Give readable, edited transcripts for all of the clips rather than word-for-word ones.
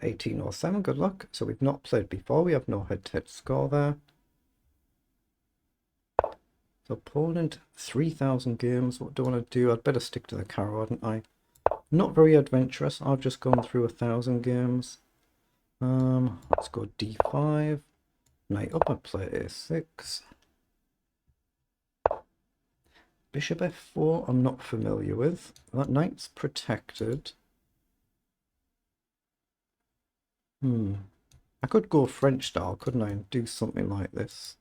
1807, good luck. So we've not played before, we have no head-to-head score there. So opponent, 3,000 games, what do I want to do? I'd better stick to the carrow, hadn't I? Not very adventurous, I've just gone through 1,000 games. Let's go d5. Knight up, I play a6. Bishop f4, I'm not familiar with. That knight's protected. I could go French style, couldn't I, and do something like this.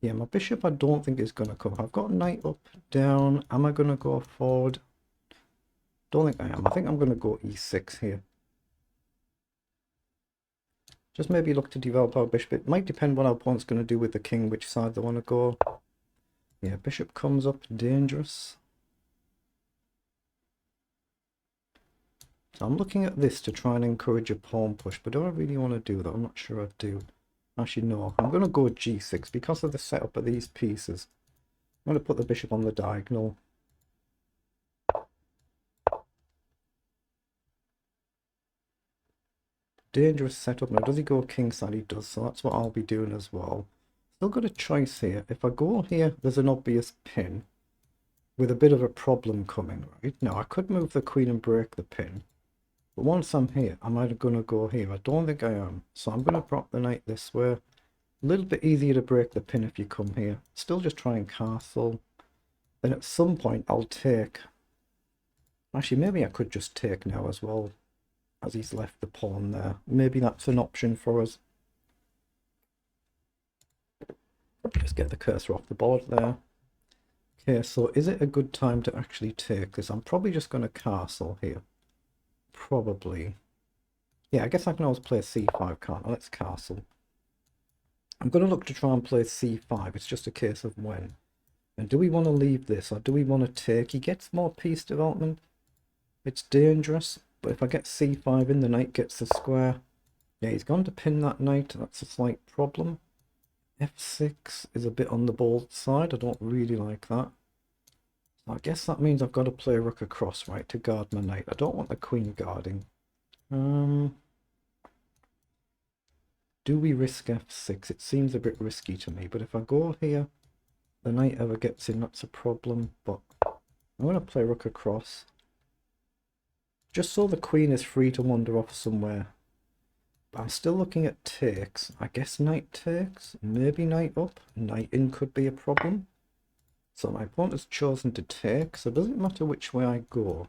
Yeah, my bishop I don't think is going to come. I've got knight up, down. Am I going to go forward? Don't think I am. I think I'm going to go e6 here. Just maybe look to develop our bishop. It might depend what our opponent's going to do with the king, which side they want to go. Yeah, bishop comes up, dangerous. So I'm looking at this to try and encourage a pawn push, but do I really want to do that? I'm not sure I do. Actually, no. I'm going to go g6 because of the setup of these pieces. I'm going to put the bishop on the diagonal. Dangerous setup. Now, does he go kingside? He does, so that's what I'll be doing as well. Still got a choice here. If I go here, there's an obvious pin with a bit of a problem coming, right? Now, I could move the queen and break the pin. But once I'm here, am I going to go here? I don't think I am. So I'm going to drop the knight this way. A little bit easier to break the pin if you come here. Still just try and castle. Then at some point I'll take... Actually, maybe I could just take now as well, as he's left the pawn there. Maybe that's an option for us. Just get the cursor off the board there. Okay, so is it a good time to actually take this? I'm probably just going to castle here. Probably. Yeah, I guess I can always play c5, can't I? Let's castle. I'm going to look to try and play c5. It's just a case of when. And do we want to leave this or do we want to take? He gets more piece development. It's dangerous. But if I get c5 in, the knight gets the square. Yeah, he's gone to pin that knight. That's a slight problem. f6 is a bit on the bold side. I don't really like that. So I guess that means I've got to play rook across, right, to guard my knight. I don't want the queen guarding. Do we risk f6? It seems a bit risky to me, but if I go here, the knight ever gets in, that's a problem. But I'm going to play rook across. Just so the queen is free to wander off somewhere. But I'm still looking at takes. I guess knight takes, maybe knight up. Knight in could be a problem. So my opponent has chosen to take, so it doesn't matter which way I go.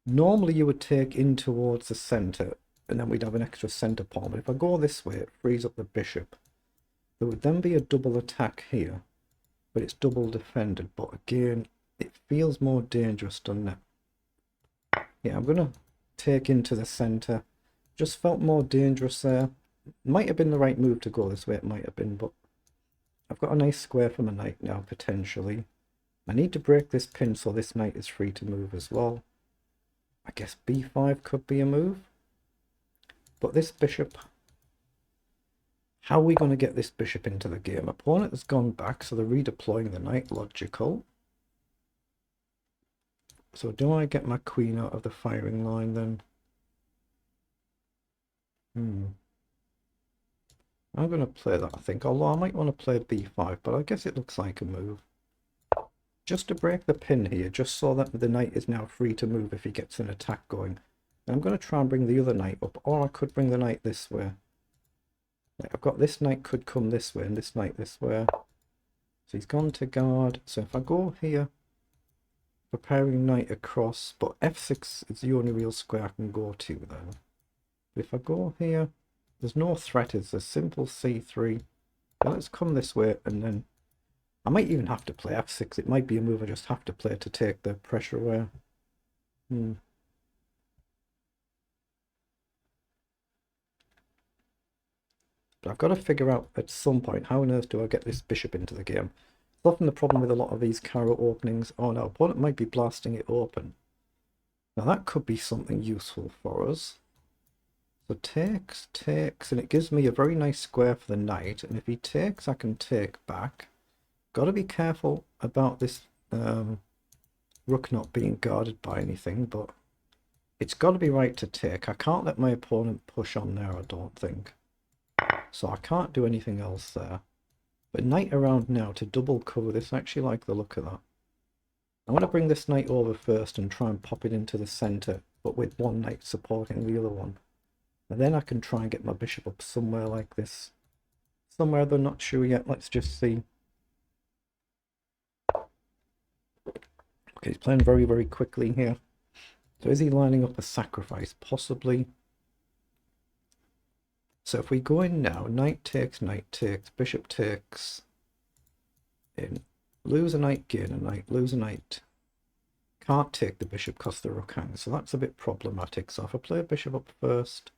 Normally you would take in towards the centre, and then we'd have an extra centre pawn. But if I go this way, it frees up the bishop. There would then be a double attack here, but it's double defended. But again, it feels more dangerous, doesn't it? Yeah, I'm going to take into the centre. Just felt more dangerous there. Might have been the right move to go this way, it might have been, but I've got a nice square for my knight now, potentially. I need to break this pin so this knight is free to move as well. I guess b5 could be a move. But this bishop... How are we going to get this bishop into the game? Opponent has gone back, so they're redeploying the knight, logical. So do I get my queen out of the firing line then? I'm going to play that, I think, although I might want to play b5, but I guess it looks like a move. Just to break the pin here, just so that the knight is now free to move if he gets an attack going. And I'm going to try and bring the other knight up, or I could bring the knight this way. Like I've got this knight could come this way and this knight this way. So he's gone to guard. So if I go here, preparing knight across, but f6 is the only real square I can go to then. But if I go here, there's no threat, it's a simple c3. Now let's come this way, and then I might even have to play f6. It might be a move I just have to play to take the pressure away. But I've got to figure out at some point, how on earth do I get this bishop into the game? It's often the problem with a lot of these carrow openings. Oh no, opponent might be blasting it open. Now that could be something useful for us. So takes, and it gives me a very nice square for the knight. And if he takes, I can take back. Got to be careful about this rook not being guarded by anything, but It's got to be right to take. I can't let my opponent push on there, I don't think. So I can't do anything else there. But knight around now to double cover this. I actually like the look of that. I want to bring this knight over first and try and pop it into the centre, but with one knight supporting the other one. And then I can try and get my bishop up somewhere like this. Somewhere they're not sure yet. Let's just see. Okay, he's playing very, very quickly here. So is he lining up a sacrifice? Possibly. So if we go in now, knight takes, bishop takes, in, lose a knight, gain a knight, lose a knight. Can't take the bishop because the rook hangs, so that's a bit problematic. So if I play bishop up first,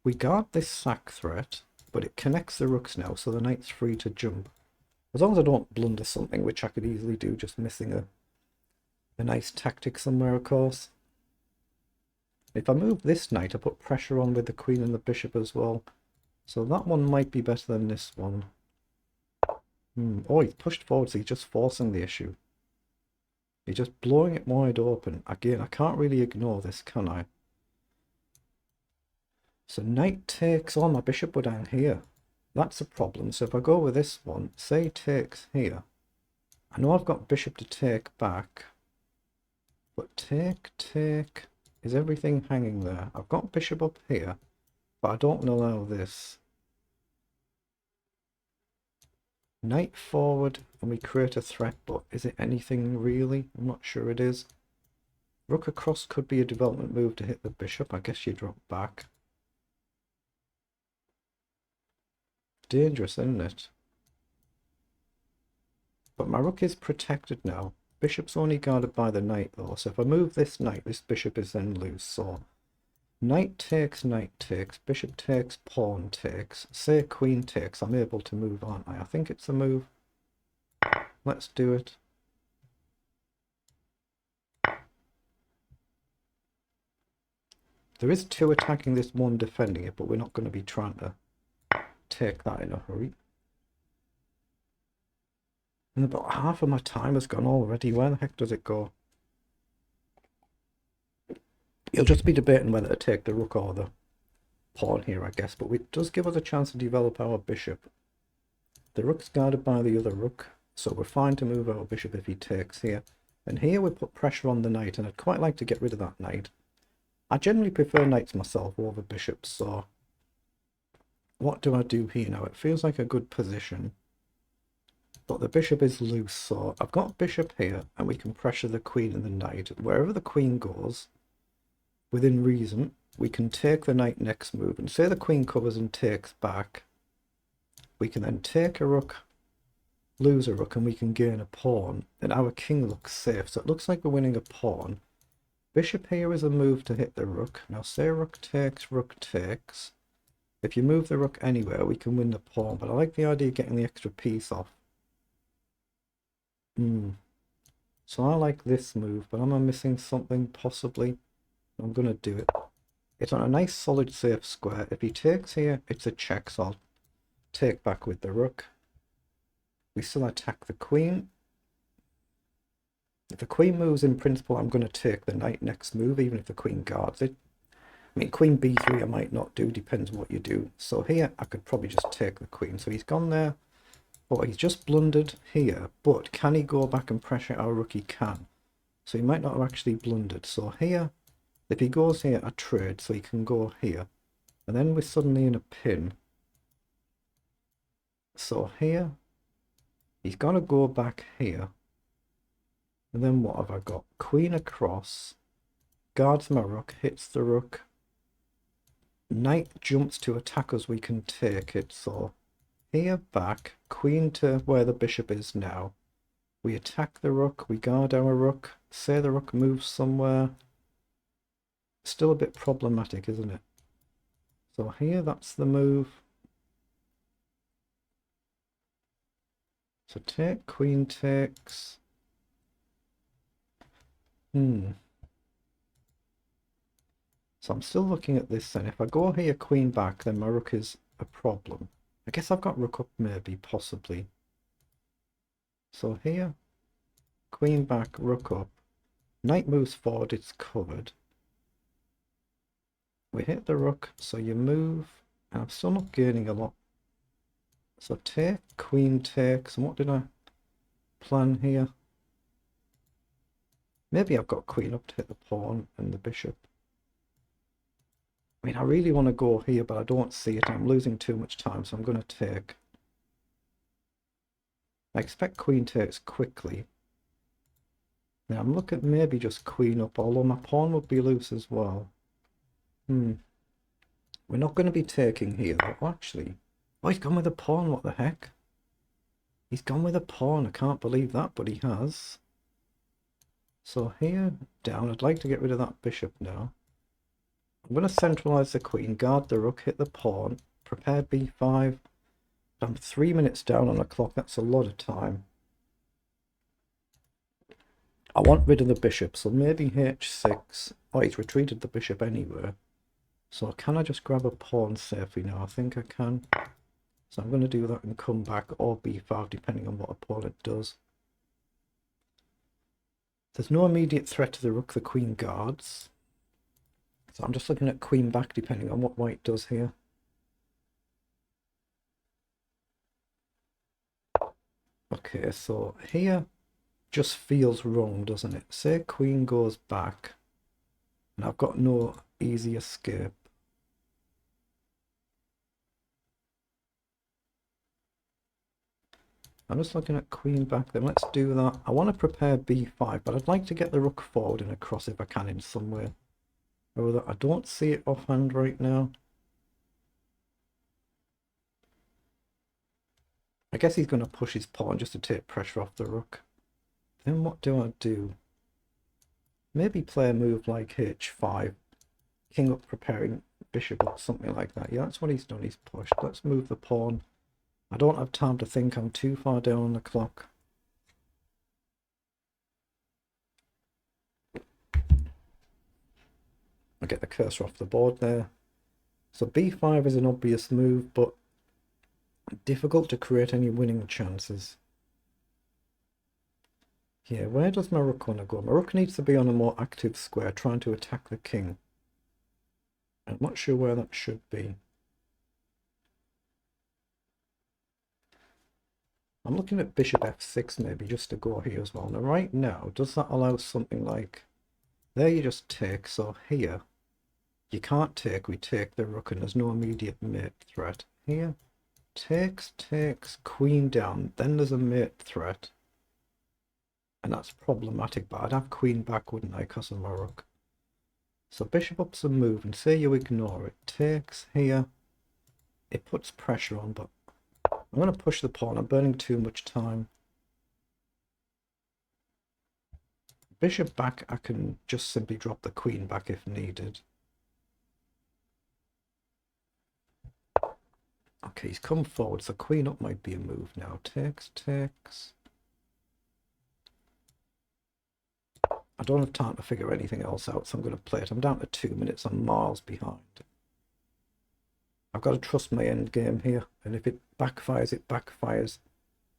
we guard this sack threat, but it connects the rooks now, so the knight's free to jump. As long as I don't blunder something, which I could easily do, just missing a nice tactic somewhere, of course. If I move this knight, I put pressure on with the queen and the bishop as well. So that one might be better than this one. Oh, he's pushed forward, so he's just forcing the issue. He's just blowing it wide open. Again, I can't really ignore this, can I? So knight takes, oh, my bishop would hang here. That's a problem. So if I go with this one, say takes here. I know I've got bishop to take back. But take, is everything hanging there? I've got bishop up here, but I don't want to allow this. Knight forward, and we create a threat, but is it anything really? I'm not sure it is. Rook across could be a development move to hit the bishop. I guess you drop back. Dangerous, isn't it? But my rook is protected now. Bishop's only guarded by the knight though, so if I move this knight, this bishop is then loose. So knight takes, bishop takes, pawn takes, say queen takes, I'm able to move, aren't I? I think it's a move. Let's do it. There is two attacking this, one defending it, but we're not going to be trying to take that in a hurry. And about half of my time has gone already. Where the heck does it go? You'll just be debating whether to take the rook or the pawn here, I guess. But it does give us a chance to develop our bishop. The rook's guarded by the other rook, so we're fine to move our bishop if he takes here. And here we put pressure on the knight, and I'd quite like to get rid of that knight. I generally prefer knights myself over bishops, so what do I do here now? It feels like a good position. But the bishop is loose, so I've got bishop here, and we can pressure the queen and the knight. Wherever the queen goes, within reason, we can take the knight next move. And say the queen covers and takes back, we can then take a rook, lose a rook, and we can gain a pawn. And our king looks safe, so it looks like we're winning a pawn. Bishop here is a move to hit the rook. Now say rook takes. If you move the rook anywhere, we can win the pawn. But I like the idea of getting the extra piece off. So I like this move, but am I missing something possibly? I'm going to do it. It's on a nice solid safe square. If he takes here, it's a check, so I'll take back with the rook. We still attack the queen. If the queen moves, in principle, I'm going to take the knight next move, even if the queen guards it. I mean, queen b3 I might not do, depends what you do. So here, I could probably just take the queen. So he's gone there. Oh, he's just blundered here, but can he go back and pressure our rook? He can. So he might not have actually blundered. So here, if he goes here, I trade, so he can go here. And then we're suddenly in a pin. So here, he's got to go back here. And then what have I got? Queen across, guards my rook, hits the rook. Knight jumps to attack us, we can take it, so here back, queen to where the bishop is now. We attack the rook, we guard our rook, say the rook moves somewhere. Still a bit problematic, isn't it? So here, that's the move. So take, queen takes. So I'm still looking at this then. If I go here, queen back, then my rook is a problem. I guess I've got rook up maybe, possibly. So here, queen back, rook up. Knight moves forward, it's covered. We hit the rook, so you move, and I'm still not gaining a lot. So take, queen takes, and what did I plan here? Maybe I've got queen up to hit the pawn and the bishop. I mean, I really want to go here, but I don't see it. I'm losing too much time, so I'm going to take. I expect queen takes quickly. Now I'm looking at maybe just queen up, although my pawn would be loose as well. We're not going to be taking here, though. Actually, oh, he's gone with a pawn. What the heck? He's gone with a pawn. I can't believe that, but he has. So here, down. I'd like to get rid of that bishop now. I'm going to centralise the queen, guard the rook, hit the pawn, prepare b5. I'm 3 minutes down on the clock. That's a lot of time. I want rid of the bishop, so maybe h6. Oh, he's retreated the bishop anywhere. So can I just grab a pawn safely now? I think I can. So I'm going to do that and come back, or b5, depending on what opponent does. There's no immediate threat to the rook, the queen guards. So I'm just looking at queen back, depending on what white does here. Okay, so here just feels wrong, doesn't it? Say queen goes back, and I've got no easy escape. I'm just looking at queen back, then let's do that. I want to prepare b5, but I'd like to get the rook forward and across if I can in some way. Although I don't see it offhand right now. I guess he's going to push his pawn just to take pressure off the rook. Then what do I do? Maybe play a move like h5. King up preparing bishop up, something like that. Yeah, that's what he's done. He's pushed. Let's move the pawn. I don't have time to think. I'm too far down on the clock. I get the cursor off the board there. So b5 is an obvious move, but difficult to create any winning chances. Yeah, where does my rook want to go? My rook needs to be on a more active square, trying to attack the king. I'm not sure where that should be. I'm looking at bishop f6 maybe, just to go here as well. Now right now, does that allow something like... There you just take, so here, you can't take, we take the rook and there's no immediate mate threat. Here, takes, queen down, then there's a mate threat. And that's problematic, but I'd have queen back, wouldn't I, because of my rook. So bishop up's a move, and say you ignore it. Takes here, it puts pressure on, but I'm going to push the pawn. I'm burning too much time. Bishop back, I can just simply drop the queen back if needed. Okay, he's come forward, so queen up might be a move now. Takes. I don't have time to figure anything else out, so I'm going to play it. I'm down to 2 minutes. I'm miles behind. I've got to trust my end game here, and if it backfires, it backfires.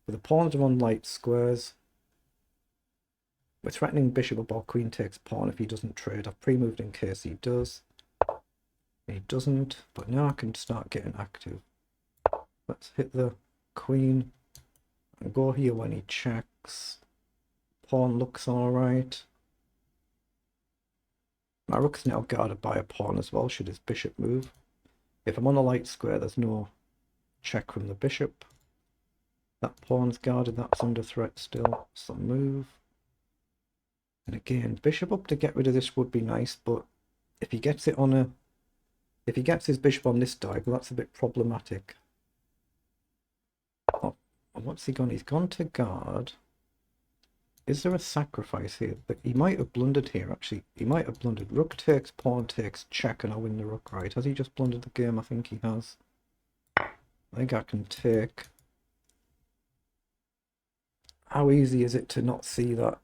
But the pawns are on light squares. We're threatening bishop up or queen takes pawn if he doesn't trade. I've pre-moved in case he does. He doesn't, but now I can start getting active. Let's hit the queen and go here when he checks. Pawn looks alright. My rook's now guarded by a pawn as well, should his bishop move. If I'm on a light square, there's no check from the bishop. That pawn's guarded, that's under threat still, so move. And again, bishop up to get rid of this would be nice, but if he gets it on a... If he gets his bishop on this diagonal, that's a bit problematic. Oh, what's he gone? He's gone to guard. Is there a sacrifice here? But he might have blundered here, actually. He might have blundered. Rook takes, pawn takes, check, and I win the rook, right? Has he just blundered the game? I think he has. I think I can take. How easy is it to not see that?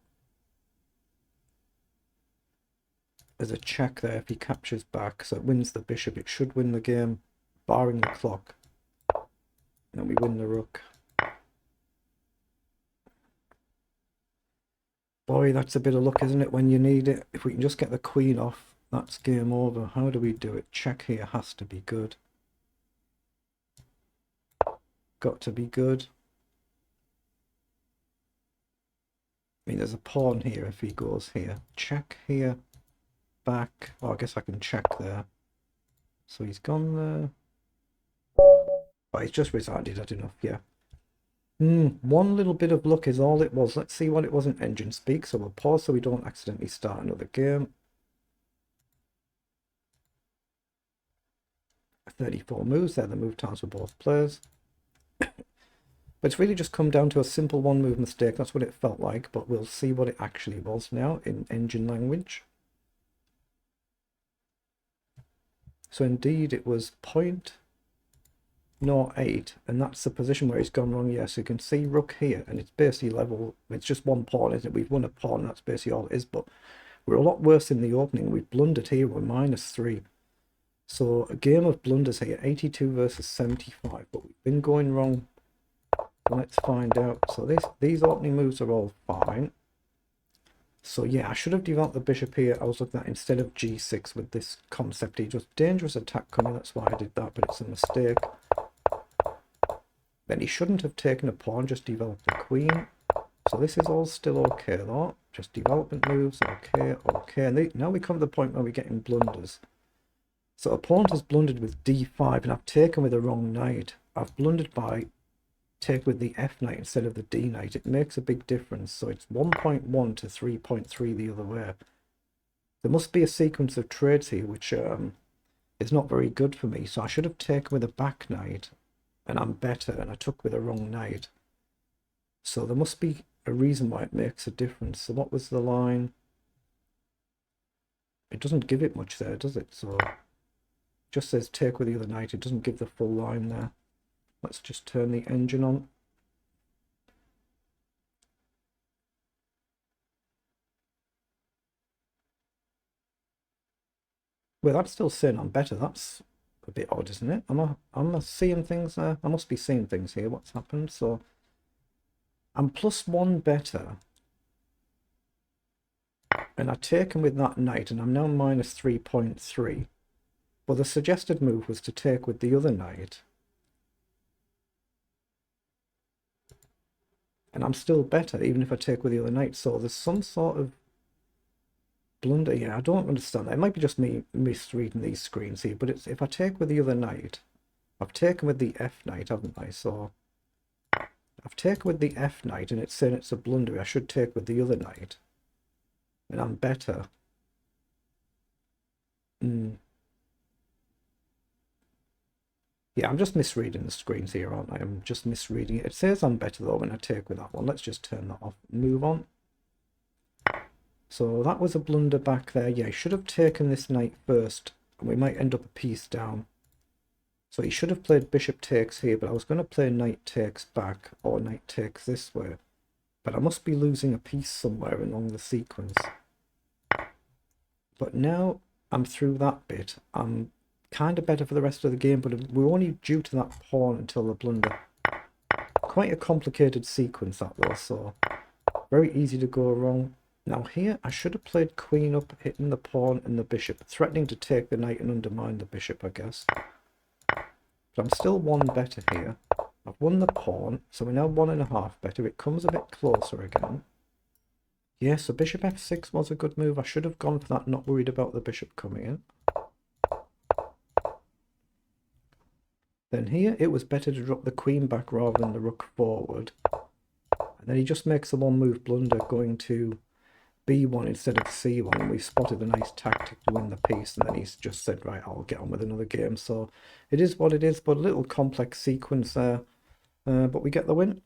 There's a check there if he captures back, so it wins the bishop. It should win the game, barring the clock. And then we win the rook. Boy, that's a bit of luck, isn't it, when you need it? If we can just get the queen off, That's game over. How do we do it? Check here has to be good. Got to be good. I mean, there's a pawn here if he goes here. Check here. Back. Oh, I guess I can check there. So he's gone there. Oh, he's just resigned. Had enough, yeah. One little bit of luck is all it was. Let's see what it was in engine speak. So we'll pause so we don't accidentally start another game. 34 moves there. The move times for both players. But it's really just come down to a simple one move mistake. That's what it felt like, but we'll see what it actually was now in engine language. So indeed it was 0.08, and that's the position where he's gone wrong. Yeah, so you can see rook here, and it's basically level. It's just one pawn, isn't it? We've won a pawn, that's basically all it is, but we're a lot worse in the opening. We've blundered here, we're -3. So a game of blunders here, 82 versus 75, but we've been going wrong. Let's find out. So these opening moves are all fine. So yeah, I should have developed the bishop here. I was looking at instead of g6 with this concept. It was dangerous attack coming. That's why I did that, but it's a mistake. Then he shouldn't have taken a pawn, just developed the queen. So this is all still okay though. Just development moves, okay, okay. And now we come to the point where we're getting blunders. So opponent has blundered with d5, and I've taken with the wrong knight. I've blundered by take with the f knight instead of the d knight. It makes a big difference. So it's 1.1 to 3.3 the other way. There must be a sequence of trades here which is not very good for me. So I should have taken with a back knight, and I'm better, and I took with the wrong knight. So there must be a reason why it makes a difference. So what was the line? It doesn't give it much there, does it? So it just says take with the other knight. It doesn't give the full line there. Let's just turn the engine on. Well, that's still saying I'm better. That's a bit odd, isn't it? Am I seeing things there? I must be seeing things here. What's happened? So I'm +1 better. And I've taken with that knight, and I'm now -3.3. Well, the suggested move was to take with the other knight. And I'm still better, even if I take with the other knight. So there's some sort of blunder. Yeah, I don't understand that. It might be just me misreading these screens here, but it's if I take with the other knight, I've taken with the f knight, haven't I? So I've taken with the f knight, and it's saying it's a blunder. I should take with the other knight, and I'm better. Yeah, I'm just misreading the screens here, aren't I? I'm just misreading it. It says I'm better though when I take with that one. Let's just turn that off and move on. So that was a blunder back there. Yeah, he should have taken this knight first, and we might end up a piece down. So he should have played bishop takes here, but I was going to play knight takes back, or knight takes this way. But I must be losing a piece somewhere along the sequence. But now I'm through that bit. I'm kind of better for the rest of the game, but we're only due to that pawn until the blunder. Quite a complicated sequence that was, so very easy to go wrong. Now here I should have played queen up, hitting the pawn and the bishop, threatening to take the knight and undermine the bishop, I guess. But I'm still 1 better here. I've won the pawn, so we're now 1.5 better. It comes a bit closer again. Yeah, so bishop f6 was a good move. I should have gone for that, not worried about the bishop coming in. Then here, it was better to drop the queen back rather than the rook forward. And then he just makes a one-move blunder going to b1 instead of c1. And we spotted a nice tactic to win the piece. And then he's just said, right, I'll get on with another game. So it is what it is, but a little complex sequence there. But we get the win.